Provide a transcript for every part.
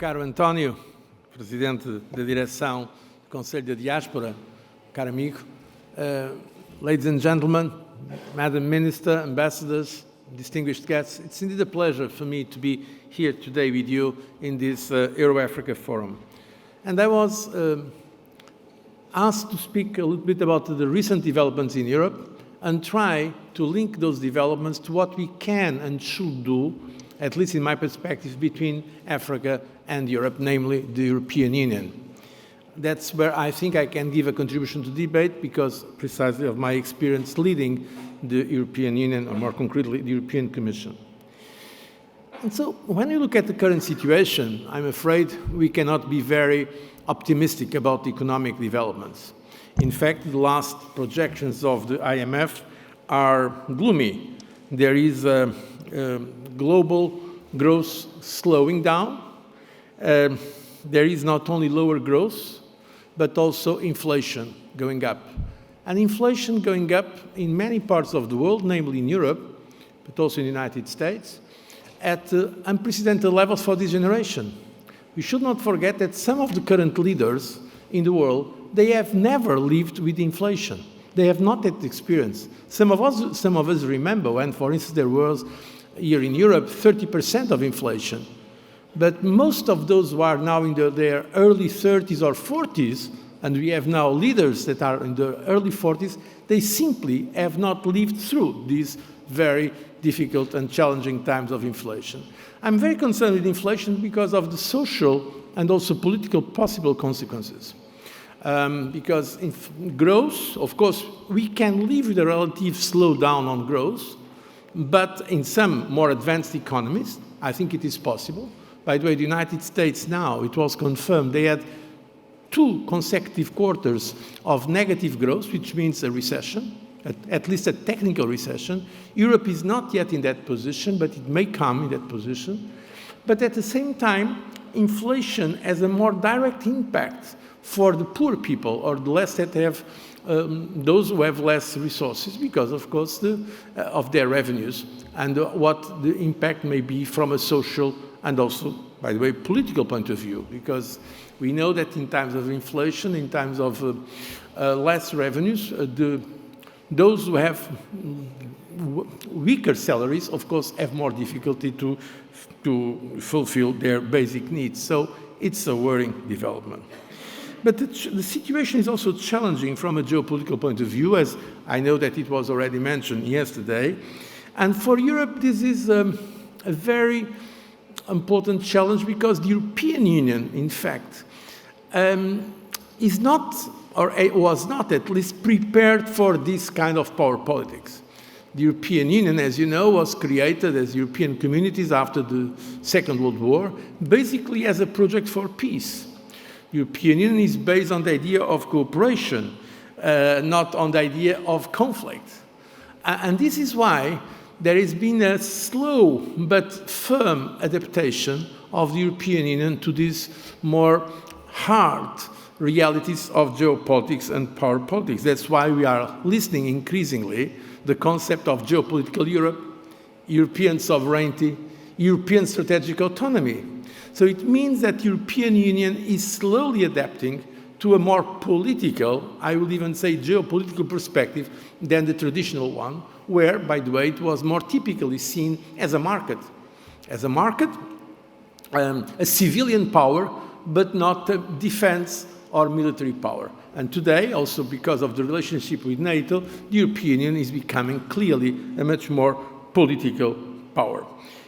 caro António, Presidente da Direção do Conselho da Diáspora, caro amigo, ladies and gentlemen, Madam Minister, ambassadors, distinguished guests, it's indeed a pleasure for me to be here today with you in this EurAfrica Forum. And I was asked to speak a little bit about the recent developments in Europe and try to link those developments to what we can and should do, at least in my perspective, between Africa and Europe, namely the European Union. That's where I think I can give a contribution to debate because precisely of my experience leading the European Union, or more concretely, the European Commission. And so when you look at the current situation, I'm afraid we cannot be very optimistic about the economic developments. In fact, the last projections of the IMF are gloomy. There is a global growth slowing down. There is not only lower growth, but also inflation going up. And inflation going up in many parts of the world, namely in Europe, but also in the United States, at unprecedented levels for this generation. We should not forget that some of the current leaders in the world, they have never lived with inflation. They have not that experience. Some of us remember when, for instance, there was here in Europe 30% of inflation. But most of those who are now in their early 30s or 40s, and we have now leaders that are in their early 40s, they simply have not lived through these very difficult and challenging times of inflation. I'm very concerned with inflation because of the social and also political possible consequences. Because growth, of course, we can live with a relative slowdown on growth, but in some more advanced economies, I think it is possible. By the way, the United States now, it was confirmed, they had 2 consecutive quarters of negative growth, which means a recession, at least a technical recession. Europe is not yet in that position, but it may come in that position. But at the same time, inflation has a more direct impact for the poor people or the less that have, those who have less resources because, of course, of their revenues and what the impact may be from a social and also, by the way, political point of view, because we know that in times of inflation, in times of less revenues, those who have weaker salaries, of course, have more difficulty to fulfill their basic needs. So it's a worrying development. But the situation is also challenging from a geopolitical point of view, as I know that it was already mentioned yesterday. And for Europe, this is a very important challenge because the European Union, in fact, is not, or was not at least, prepared for this kind of power politics. The European Union, as you know, was created as European communities after the Second World War, basically as a project for peace. The European Union is based on the idea of cooperation, not on the idea of conflict. And this is why there has been a slow but firm adaptation of the European Union to these more hard realities of geopolitics and power politics. That's why we are listening increasingly the concept of geopolitical Europe, European sovereignty, European strategic autonomy. So it means that the European Union is slowly adapting to a more political, I would even say geopolitical perspective than the traditional one, where, by the way, it was more typically seen as a market. As a market, a civilian power, but not a defense or military power. And today, also because of the relationship with NATO, the European Union is becoming clearly a much more political power.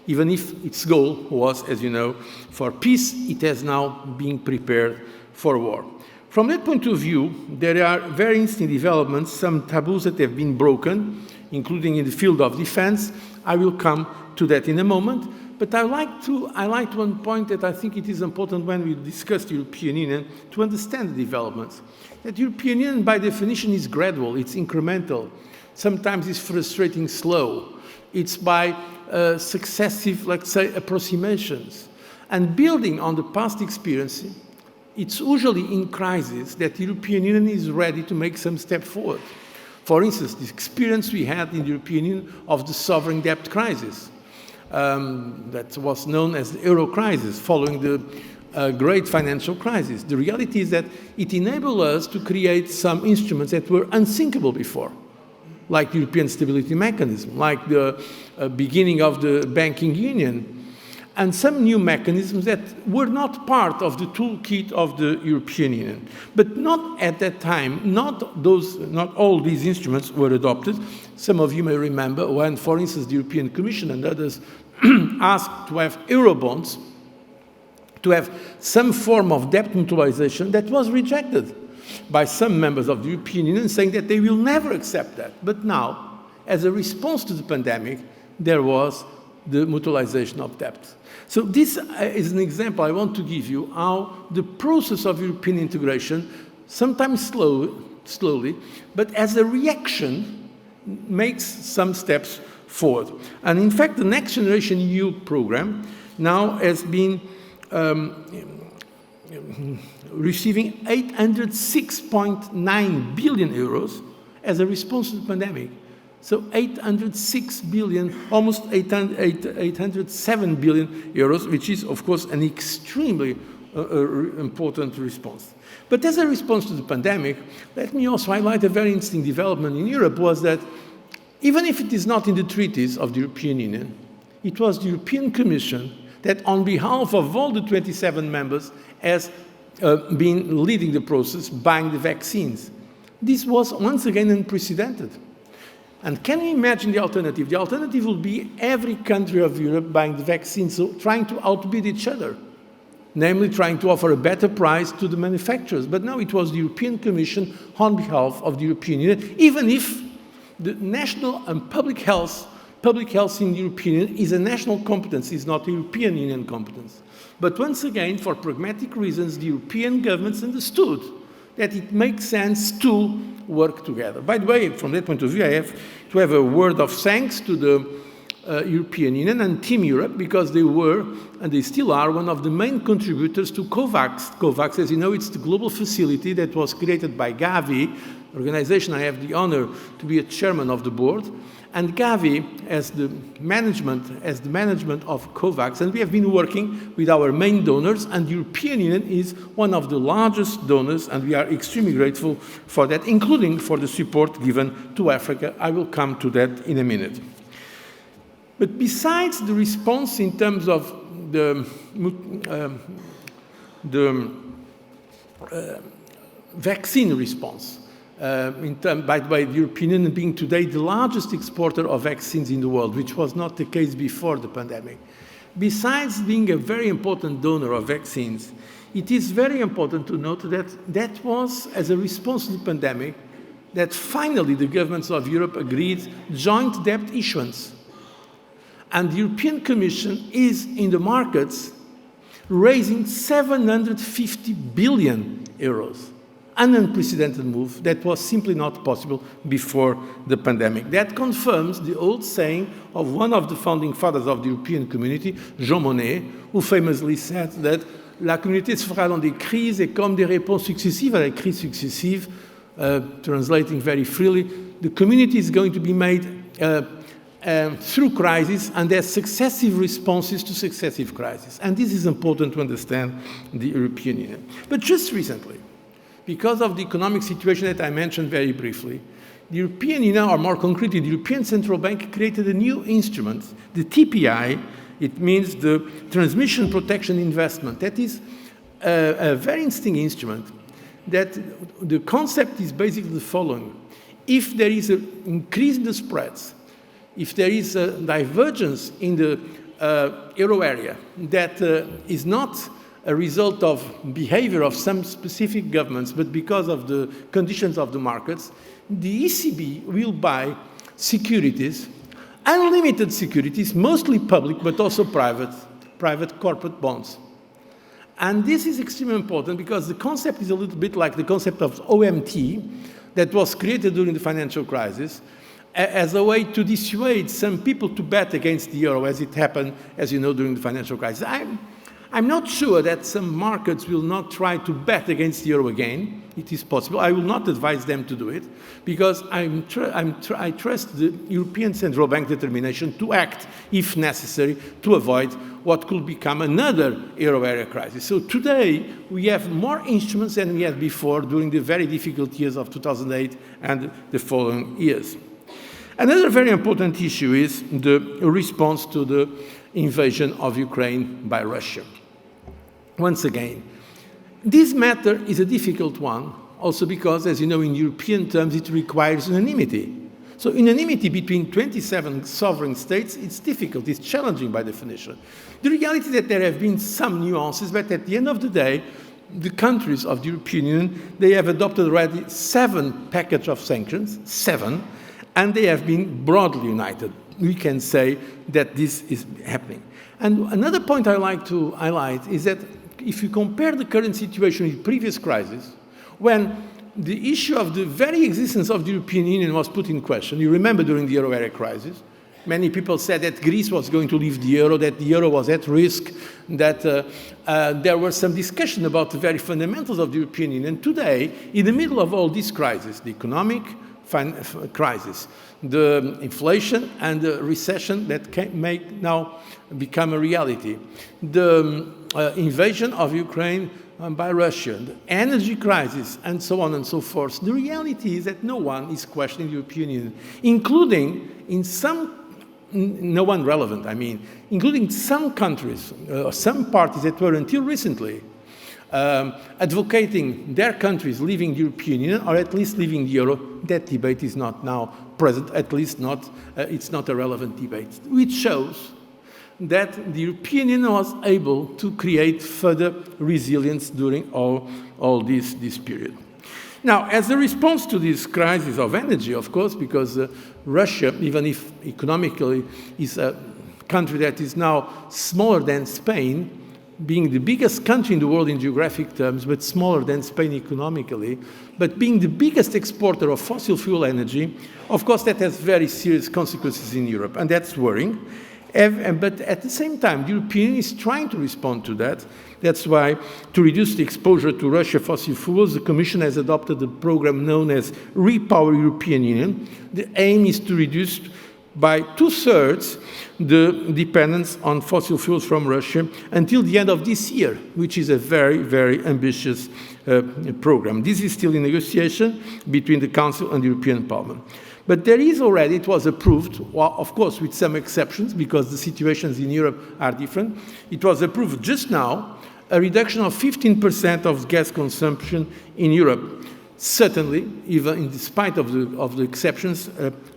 Even if its goal was, as you know, for peace, it has now been prepared for war. From that point of view, there are very interesting developments, some taboos that have been broken, including in the field of defense. I will come to that in a moment. But I like one point that I think it is important when we discuss the European Union to understand the developments. That the European Union, by definition, is gradual, it's incremental. Sometimes it's frustrating slow. It's by successive, let's say, approximations. And building on the past experience, it's usually in crisis that the European Union is ready to make some step forward. For instance, the experience we had in the European Union of the sovereign debt crisis. That was known as the euro crisis, following the a great financial crisis. The reality is that it enabled us to create some instruments that were unthinkable before, like the European Stability Mechanism, like the beginning of the banking union, and some new mechanisms that were not part of the toolkit of the European Union. But not at that time, not all these instruments were adopted. Some of you may remember when, for instance, the European Commission and others asked to have Eurobonds, to have some form of debt mutualization, that was rejected by some members of the European Union, saying that they will never accept that. But now, as a response to the pandemic, there was the mutualization of debt. So this is an example I want to give you how the process of European integration, sometimes slowly, but as a reaction, makes some steps forward. And in fact, the Next Generation EU program now has been receiving 806.9 billion euros as a response to the pandemic. So 806 billion, almost 807 billion euros, which is, of course, an extremely important response. But as a response to the pandemic, let me also highlight a very interesting development in Europe, was that even if it is not in the treaties of the European Union, it was the European Commission that, on behalf of all the 27 members, has been leading the process, buying the vaccines. This was, once again, unprecedented. And can you imagine the alternative? The alternative will be every country of Europe buying the vaccines, so trying to outbid each other, namely trying to offer a better price to the manufacturers. But now it was the European Commission on behalf of the European Union, even if the national and public health in the European Union is a national competence, is not a European Union competence. But once again, for pragmatic reasons, the European governments understood that it makes sense to work together. By the way, from that point of view, I have to have a word of thanks to the European Union and Team Europe, because they were, and they still are, one of the main contributors to COVAX. COVAX, as you know, it's the global facility that was created by Gavi, organization I have the honor to be a chairman of the board, and Gavi as the management of COVAX, and we have been working with our main donors, and the European Union is one of the largest donors, and we are extremely grateful for that, including for the support given to Africa. I will come to that in a minute. But besides the response in terms of the vaccine response, by the way, the European Union being today the largest exporter of vaccines in the world, which was not the case before the pandemic. Besides being a very important donor of vaccines, it is very important to note that that was as a response to the pandemic that finally the governments of Europe agreed joint debt issuance. And the European Commission is in the markets raising 750 billion euros. An unprecedented move that was simply not possible before the pandemic. That confirms the old saying of one of the founding fathers of the European community, Jean Monnet, who famously said that la communauté se fera dans des crises et comme des réponses successives à la crise successive, translating very freely, the community is going to be made through crisis and as successive responses to successive crises. And this is important to understand the European Union. But just recently, because of the economic situation that I mentioned very briefly, the European Union, or more concretely, the European Central Bank created a new instrument, the TPI. It means the Transmission Protection Investment. That is a very interesting instrument. That the concept is basically the following. If there is an increase in the spreads, if there is a divergence in the euro area that is not a result of behavior of some specific governments, but because of the conditions of the markets, the ECB will buy securities, unlimited securities, mostly public, but also private corporate bonds. And this is extremely important because the concept is a little bit like the concept of OMT that was created during the financial crisis as a way to dissuade some people to bet against the euro, as it happened, as you know, during the financial crisis. I'm not sure that some markets will not try to bet against the euro again, it is possible. I will not advise them to do it, because I trust the European Central Bank determination to act, if necessary, to avoid what could become another euro area crisis. So today, we have more instruments than we had before during the very difficult years of 2008 and the following years. Another very important issue is the response to the invasion of Ukraine by Russia. Once again, this matter is a difficult one, also because, as you know, in European terms, it requires unanimity. So unanimity between 27 sovereign states, it's difficult, it's challenging by definition. The reality is that there have been some nuances, but at the end of the day, the countries of the European Union, they have adopted already 7 packages of sanctions, 7, and they have been broadly united. We can say that this is happening. And another point I like to highlight is that if you compare the current situation with previous crises, when the issue of the very existence of the European Union was put in question, you remember during the euro area crisis, many people said that Greece was going to leave the euro, that the euro was at risk, that there was some discussion about the very fundamentals of the European Union. And today, in the middle of all this crisis, the economic crisis, the inflation and the recession that may now become a reality, the invasion of Ukraine by Russia, the energy crisis, and so on and so forth, the reality is that no one is questioning the European Union, including in some, no one relevant, I mean, including some countries, some parties that were until recently advocating their countries leaving the European Union, or at least leaving the euro. That debate is not now present, at least not, it's not a relevant debate, which shows that the European Union was able to create further resilience during all this period. Now, as a response to this crisis of energy, of course, because Russia, even if economically is a country that is now smaller than Spain, being the biggest country in the world in geographic terms, but smaller than Spain economically, but being the biggest exporter of fossil fuel energy, of course, that has very serious consequences in Europe, and that's worrying. But at the same time, the European Union is trying to respond to that. That's why, to reduce the exposure to Russian fossil fuels, the Commission has adopted a program known as Repower European Union. The aim is to reduce by 2/3 the dependence on fossil fuels from Russia until the end of this year, which is a very, very ambitious program. This is still in negotiation between the Council and the European Parliament. But there is already, it was approved, well, of course with some exceptions, because the situations in Europe are different. It was approved just now, a reduction of 15% of gas consumption in Europe. Certainly, even in spite of the exceptions,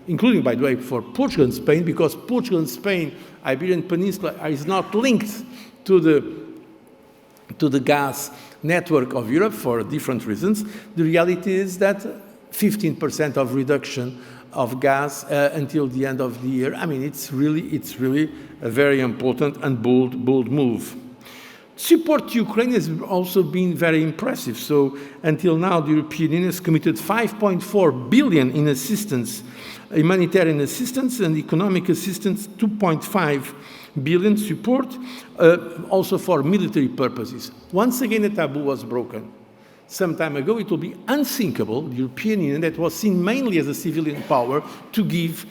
including, by the way, for Portugal and Spain, because Portugal and Spain, Iberian Peninsula, is not linked to the gas network of Europe for different reasons. The reality is that 15% of reduction of gas until the end of the year. I mean, it's really a very important and bold move. Support to Ukraine has also been very impressive. So until now, the European Union has committed 5.4 billion in assistance, humanitarian assistance and economic assistance, 2.5 billion support, also for military purposes. Once again, a taboo was broken. Some time ago, it will be unthinkable, the European Union, that was seen mainly as a civilian power, to give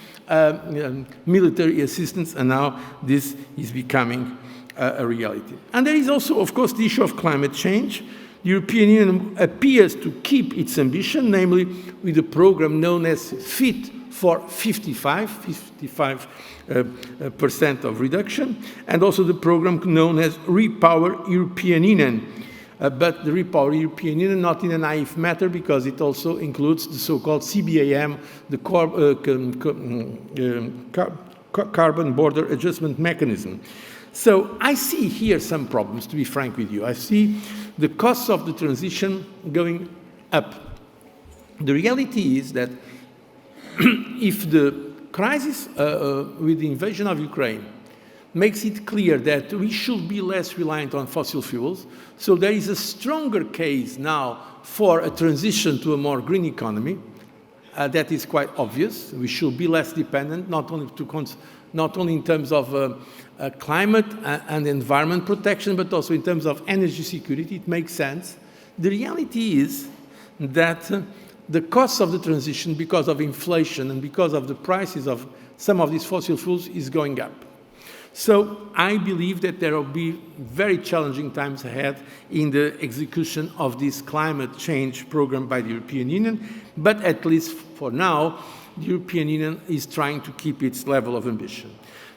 military assistance, and now this is becoming a reality. And there is also, of course, the issue of climate change. The European Union appears to keep its ambition, namely with a program known as Fit for 55% of reduction, and also the program known as Repower European Union. But the Repower European Union, not in a naive matter, because it also includes the so-called CBAM, the Carbon Border Adjustment Mechanism. So I see here some problems, to be frank with you. I see the costs of the transition going up. The reality is that if the crisis with the invasion of Ukraine makes it clear that we should be less reliant on fossil fuels, so there is a stronger case now for a transition to a more green economy. That is quite obvious. We should be less dependent, not only in terms of climate and environment protection, but also in terms of energy security. It makes sense. The reality is that the cost of the transition, because of inflation and because of the prices of some of these fossil fuels, is going up. So I believe that there will be very challenging times ahead in the execution of this climate change program by the European Union, but at least for now, the European Union is trying to keep its level of ambition.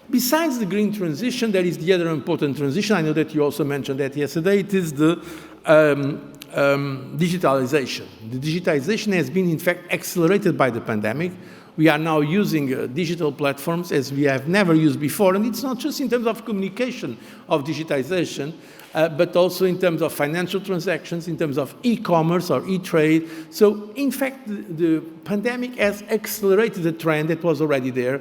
Besides the green transition, there is the other important transition. I know that you also mentioned that yesterday. It is the digitalization. The digitalization has been, in fact, accelerated by the pandemic. We are now using digital platforms as we have never used before, and it's not just in terms of communication of digitization, but also in terms of financial transactions, in terms of e-commerce or e-trade. So, in fact, the pandemic has accelerated the trend that was already there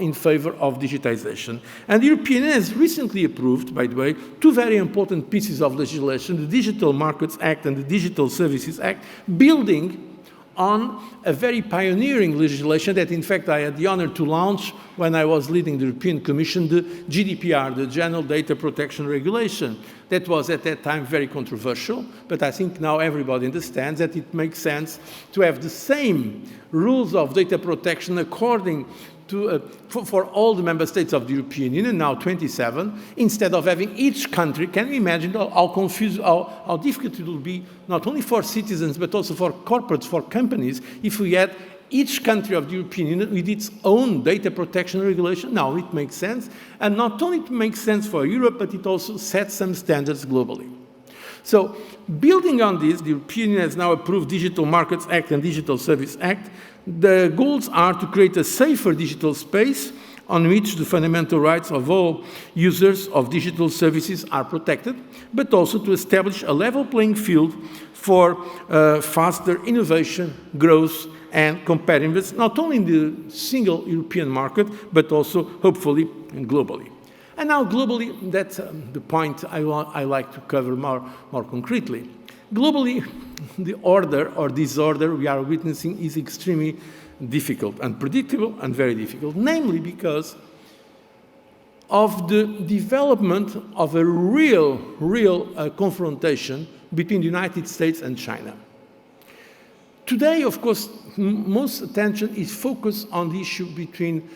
in favor of digitization. And the European Union has recently approved, by the way, two very important pieces of legislation, the Digital Markets Act and the Digital Services Act, building on a very pioneering legislation that, in fact, I had the honor to launch when I was leading the European Commission, the GDPR, the General Data Protection Regulation. That was, at that time, very controversial, but I think now everybody understands that it makes sense to have the same rules of data protection according to, for all the member states of the European Union, now 27, instead of having each country. Can you imagine how difficult it will be, not only for citizens, but also for corporates, for companies, if we had each country of the European Union with its own data protection regulation? Now it makes sense, and not only it makes sense for Europe, but it also sets some standards globally. So, building on this, the European Union has now approved Digital Markets Act and Digital Service Act. The goals are to create a safer digital space on which the fundamental rights of all users of digital services are protected, but also to establish a level playing field for faster innovation, growth, and competitiveness, not only in the single European market, but also, hopefully, globally. And now, globally, that's the point I like to cover more concretely. Globally, the order or disorder we are witnessing is extremely difficult, unpredictable, and very difficult, namely because of the development of a real confrontation between the United States and China. Today, of course, most attention is focused on the issue between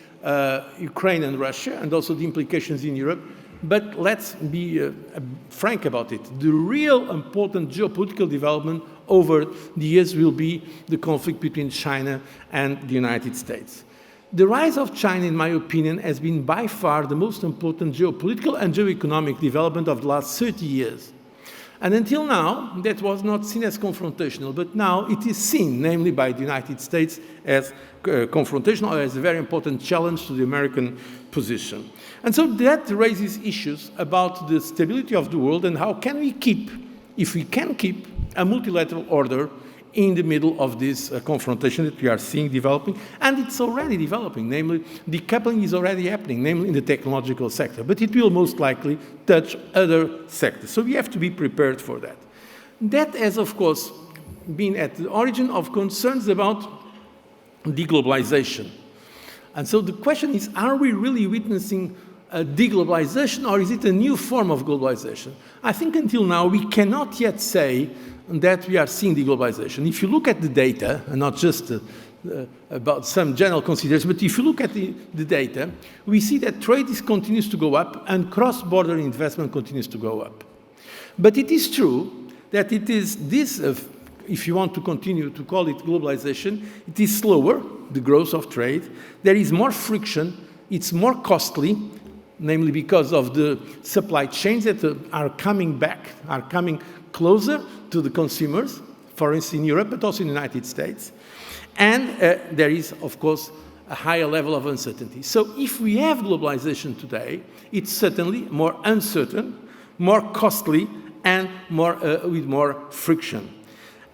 Ukraine and Russia, and also the implications in Europe. But let's be frank about it. The real important geopolitical development over the years will be the conflict between China and the United States. The rise of China, in my opinion, has been by far the most important geopolitical and geoeconomic development of the last 30 years. And until now, that was not seen as confrontational, but now it is seen, namely by the United States, as confrontational, or as a very important challenge to the American position. And so that raises issues about the stability of the world and how can we keep, if we can keep, a multilateral order in the middle of this confrontation that we are seeing developing, and it's already developing, namely decoupling is already happening, namely in the technological sector, but it will most likely touch other sectors. So we have to be prepared for that. That has, of course, been at the origin of concerns about deglobalization. And so the question is, are we really witnessing a deglobalization, or is it a new form of globalization? I think until now we cannot yet say that we are seeing deglobalization. If you look at the data, and not just about some general considerations, but if you look at the data, we see that trade continues to go up and cross-border investment continues to go up. But it is true that it is this, if you want to continue to call it globalization, it is slower, the growth of trade. There is more friction, it's more costly, namely because of the supply chains that are coming back, are coming closer to the consumers, for instance in Europe, but also in the United States. And there is, of course, a higher level of uncertainty. So if we have globalization today, it's certainly more uncertain, more costly, and with more friction.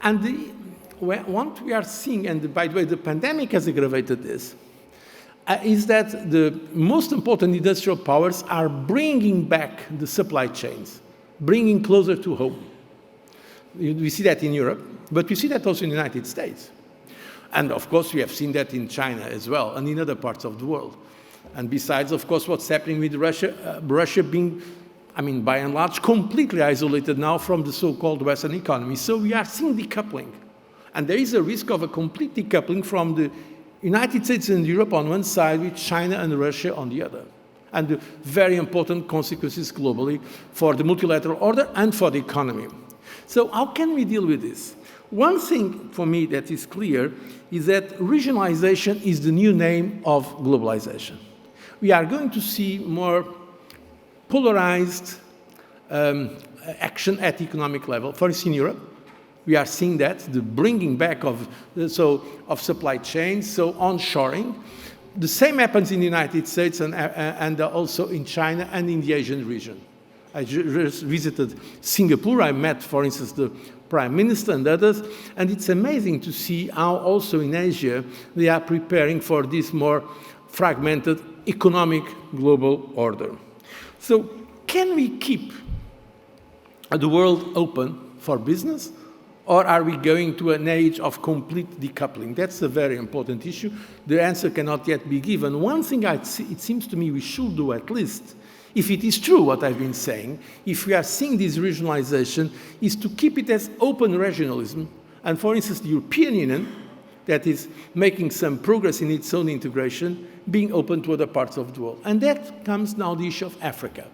And what we are seeing, and by the way, the pandemic has aggravated this, is that the most important industrial powers are bringing back the supply chains, bringing closer to home. We see that in Europe, but we see that also in the United States. And of course, we have seen that in China as well, and in other parts of the world. And besides, of course, what's happening with Russia being, I mean, by and large, completely isolated now from the so-called Western economy. So we are seeing decoupling. And there is a risk of a complete decoupling from the United States and Europe on one side, with China and Russia on the other. And the very important consequences globally for the multilateral order and for the economy. So how can we deal with this? One thing for me that is clear is that regionalization is the new name of globalization. We are going to see more polarized action at economic level. For instance, in Europe, we are seeing that, the bringing back of supply chains, so onshoring. The same happens in the United States and also in China and in the Asian region. I just visited Singapore. I met, for instance, the Prime Minister and others, and it's amazing to see how also in Asia they are preparing for this more fragmented economic global order. So can we keep the world open for business, or are we going to an age of complete decoupling? That's a very important issue. The answer cannot yet be given. One thing it seems to me we should do, at least, if it is true what I've been saying, if we are seeing this regionalization, is to keep it as open regionalism. And for instance, the European Union, that is making some progress in its own integration, being open to other parts of the world. And that comes now the issue of Africa,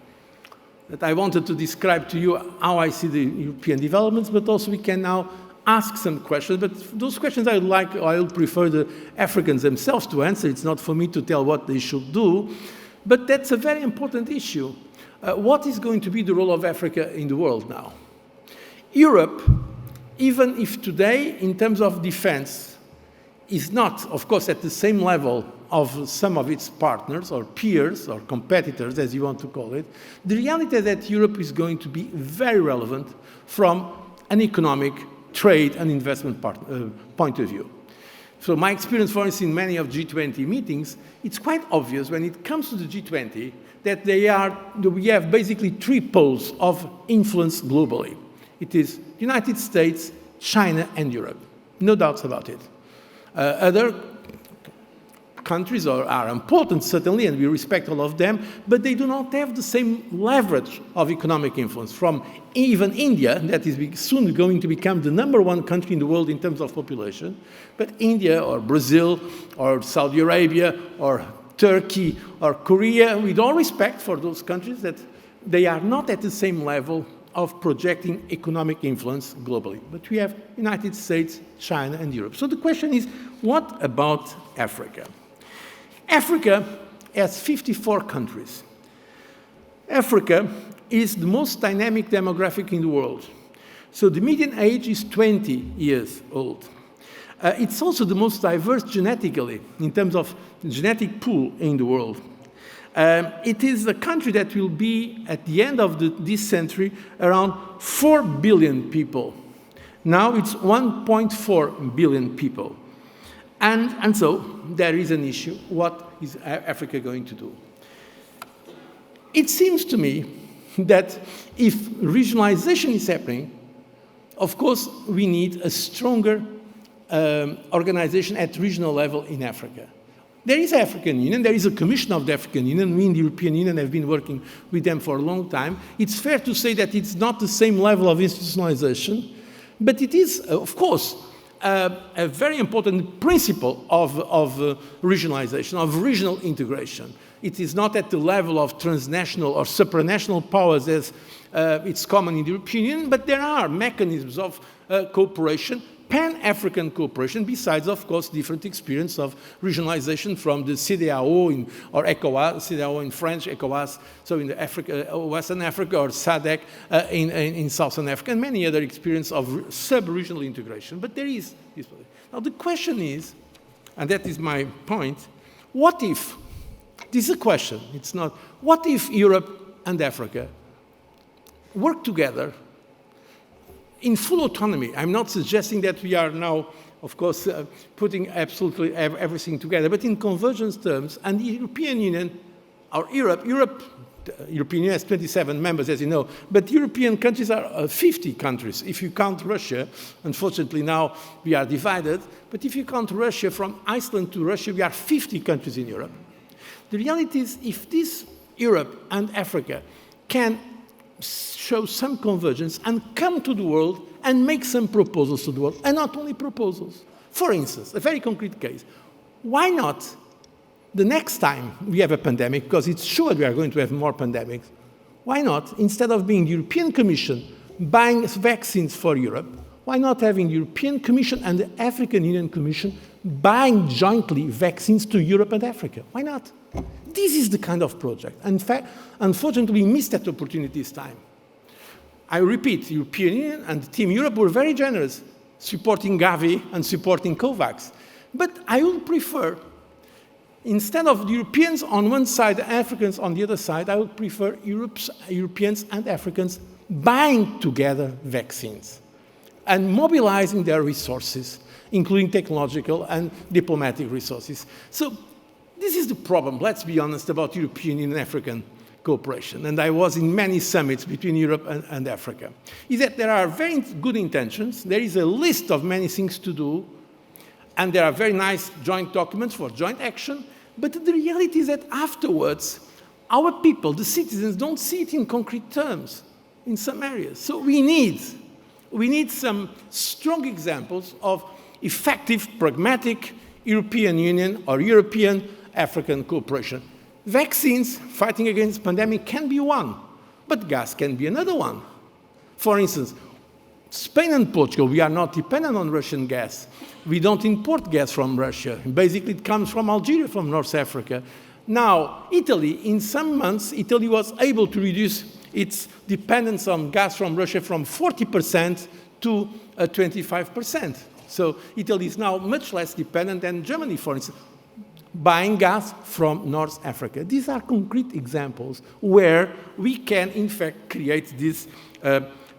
that I wanted to describe to you how I see the European developments, but also we can now ask some questions. But those questions I would prefer the Africans themselves to answer. It's not for me to tell what they should do. But that's a very important issue. What is going to be the role of Africa in the world now? Europe, even if today, in terms of defense, is not, of course, at the same level of some of its partners or peers or competitors, as you want to call it, the reality is that Europe is going to be very relevant from an economic, trade, and investment point of view. So my experience, for instance, in many of G20 meetings, it's quite obvious when it comes to the G20 that we have basically three poles of influence globally. It is the United States, China, and Europe. No doubts about it. Other countries are important, certainly, and we respect all of them, but they do not have the same leverage of economic influence from even India, that is soon going to become the #1 country in the world in terms of population, but India or Brazil or Saudi Arabia or Turkey or Korea, with all respect for those countries, that they are not at the same level of projecting economic influence globally. But we have United States, China, and Europe. So the question is, what about Africa? Africa has 54 countries. Africa is the most dynamic demographic in the world. So the median age is 20 years old. It's also the most diverse genetically, in terms of genetic pool in the world. It is a country that will be, at the end of this century, around 4 billion people. Now it's 1.4 billion people. And so there is an issue. What is Africa going to do? It seems to me that if regionalization is happening, of course, we need a stronger organization at regional level in Africa. There is African Union, there is a Commission of the African Union. We in the European Union have been working with them for a long time. It's fair to say that it's not the same level of institutionalization, but it is, of course, a very important principle of regionalization, of regional integration. It is not at the level of transnational or supranational powers as it's common in the European Union, but there are mechanisms of cooperation, Pan-African cooperation, besides, of course, different experience of regionalization from the CEDEAO or ECOWAS, CEDEAO in French, ECOWAS, so in the Western Africa, or SADC in Southern Africa, and many other experience of sub-regional integration. But there is this. Now the question is, and that is my point, what if, this is a question, it's not, what if Europe and Africa work together in full autonomy? I'm not suggesting that we are now, of course, putting absolutely everything together, but in convergence terms, and the European Union, or Europe, the European Union has 27 members, as you know, but European countries are 50 countries. If you count Russia, unfortunately now we are divided, but if you count Russia, from Iceland to Russia, we are 50 countries in Europe. The reality is, if this Europe and Africa can show some convergence and come to the world and make some proposals to the world, and not only proposals. For instance, a very concrete case. Why not, the next time we have a pandemic, because it's sure we are going to have more pandemics, why not, instead of being the European Commission buying vaccines for Europe, why not having the European Commission and the African Union Commission buying jointly vaccines to Europe and Africa? Why not? This is the kind of project. In fact, unfortunately, we missed that opportunity this time. I repeat, the European Union and Team Europe were very generous, supporting Gavi and supporting COVAX. But I would prefer, instead of the Europeans on one side, the Africans on the other side, I would prefer Europeans and Africans buying together vaccines and mobilizing their resources, including technological and diplomatic resources. So this is the problem, let's be honest, about European and African cooperation. And I was in many summits between Europe and Africa. Is that there are very good intentions, there is a list of many things to do, and there are very nice joint documents for joint action, but the reality is that afterwards, our people, the citizens, don't see it in concrete terms in some areas. So we need some strong examples of effective, pragmatic European Union or European African cooperation. Vaccines fighting against pandemic can be one, but gas can be another one. For instance, Spain and Portugal, we are not dependent on Russian gas. We don't import gas from Russia. Basically, it comes from Algeria, from North Africa. Now, Italy, in some months, Italy was able to reduce its dependence on gas from Russia from 40% to 25%. So Italy is now much less dependent than Germany, for instance, buying gas from North Africa. These are concrete examples where we can, in fact, create this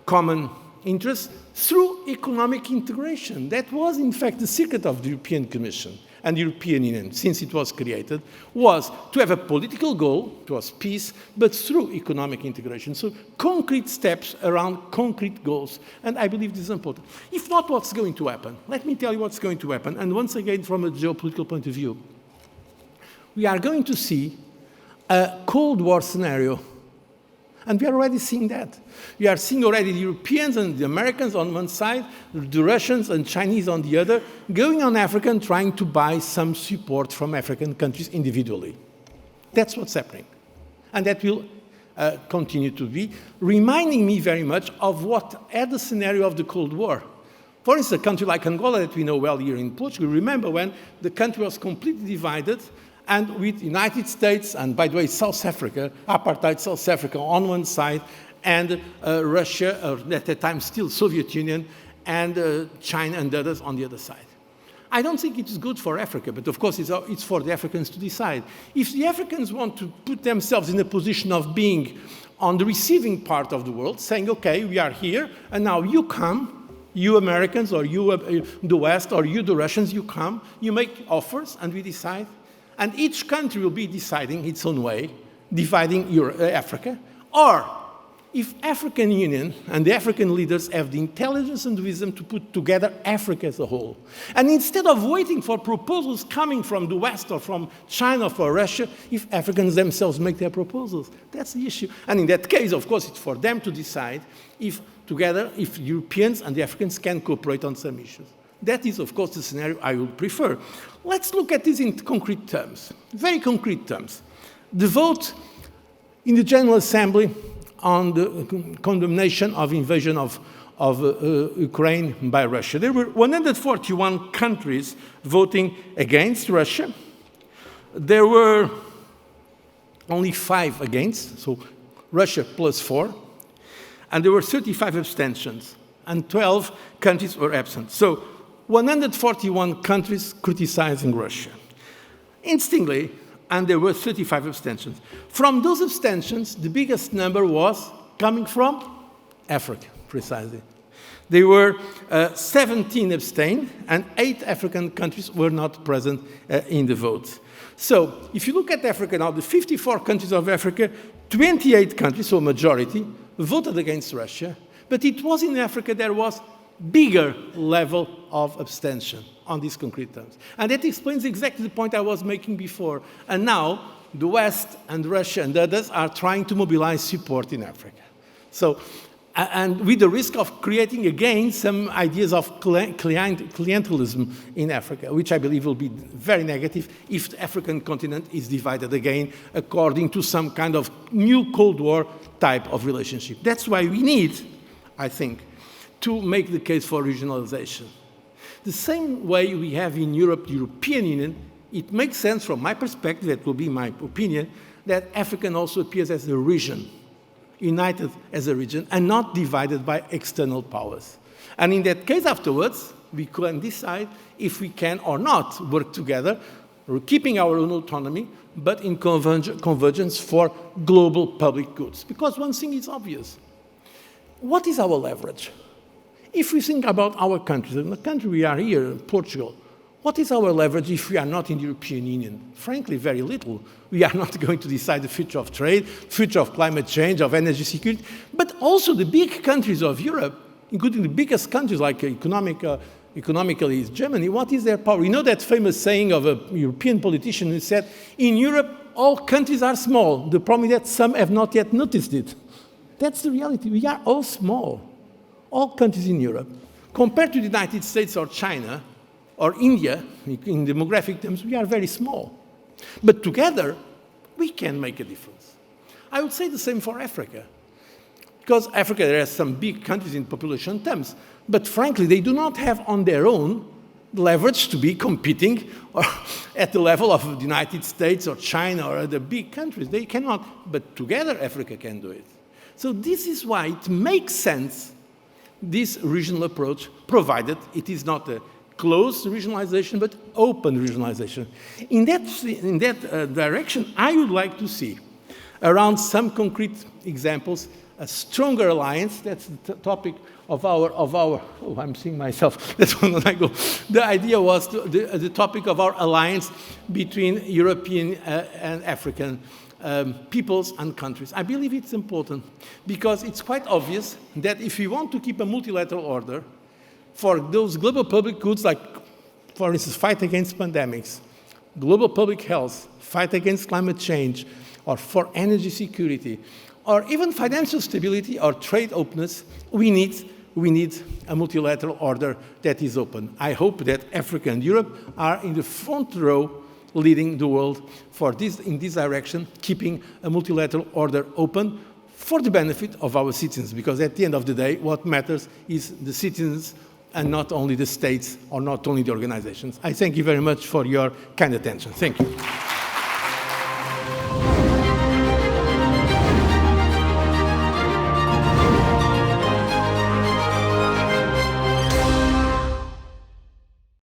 common interest through economic integration. That was, in fact, the secret of the European Commission and the European Union, since it was created, was to have a political goal, it was peace, but through economic integration. So concrete steps around concrete goals, and I believe this is important. If not, what's going to happen? Let me tell you what's going to happen, and once again, from a geopolitical point of view. We are going to see a Cold War scenario, and we are already seeing that. We are seeing already the Europeans and the Americans on one side, the Russians and Chinese on the other, going on Africa and trying to buy some support from African countries individually. That's what's happening. And that will continue to be, reminding me very much of what had the scenario of the Cold War. For instance, a country like Angola that we know well here in Portugal, remember when the country was completely divided, and with the United States, and by the way, South Africa, apartheid South Africa on one side, and Russia, or at that time still Soviet Union, and China and others on the other side. I don't think it is good for Africa, but of course it's for the Africans to decide. If the Africans want to put themselves in a position of being on the receiving part of the world, saying, okay, we are here, and now you come, you Americans, or you the West, or you the Russians, you come, you make offers, and we decide. And each country will be deciding its own way, dividing Africa. Or, if African Union and the African leaders have the intelligence and wisdom to put together Africa as a whole, and instead of waiting for proposals coming from the West or from China or from Russia, if Africans themselves make their proposals, that's the issue. And in that case, of course, it's for them to decide if together, if Europeans and the Africans can cooperate on some issues. That is, of course, the scenario I would prefer. Let's look at this in concrete terms, very concrete terms. The vote in the General Assembly on the condemnation of invasion of Ukraine by Russia. There were 141 countries voting against Russia. There were only 5 against, so Russia plus 4. And there were 35 abstentions, and 12 countries were absent. So 141 countries criticizing Russia. Interestingly, and there were 35 abstentions. From those abstentions, the biggest number was coming from Africa, precisely. There were 17 abstained, and 8 African countries were not present in the vote. So if you look at Africa now, the 54 countries of Africa, 28 countries, so majority, voted against Russia, but it was in Africa there was bigger level of abstention on these concrete terms. And that explains exactly the point I was making before. And now, the West and Russia and others are trying to mobilize support in Africa. So, and with the risk of creating again some ideas of clientelism in Africa, which I believe will be very negative if the African continent is divided again according to some kind of new Cold War type of relationship. That's why we need, I think, to make the case for regionalization. The same way we have in Europe, the European Union, it makes sense from my perspective, that will be my opinion, that Africa also appears as a region, united as a region, and not divided by external powers. And in that case afterwards, we can decide if we can or not work together, keeping our own autonomy, but in convergence for global public goods. Because one thing is obvious. What is our leverage? If we think about our countries, in the country we are here, Portugal, what is our leverage if we are not in the European Union? Frankly, very little. We are not going to decide the future of trade, future of climate change, of energy security, but also the big countries of Europe, including the biggest countries like economically is Germany. What is their power? You know that famous saying of a European politician who said, in Europe, all countries are small. The problem is that some have not yet noticed it. That's the reality. We are all small, all countries in Europe. Compared to the United States or China, or India, in demographic terms, we are very small. But together, we can make a difference. I would say the same for Africa. Because Africa, there are some big countries in population terms, but frankly, they do not have on their own leverage to be competing or at the level of the United States or China or other big countries. They cannot, but together, Africa can do it. So this is why it makes sense, this regional approach, provided it is not a closed regionalization, but open regionalization. In that direction, I would like to see, around some concrete examples, a stronger alliance. That's the topic of our oh, I'm seeing myself. That's when I go. The idea was the topic of our alliance between European and African peoples and countries. I believe it's important because it's quite obvious that if we want to keep a multilateral order, for those global public goods like, for instance, fight against pandemics, global public health, fight against climate change, or for energy security, or even financial stability or trade openness, we need a multilateral order that is open. I hope that Africa and Europe are in the front row leading the world for this, in this direction, keeping a multilateral order open for the benefit of our citizens, because at the end of the day, what matters is the citizens and not only the states or not only the organizations. I thank you very much for your kind attention. Thank you.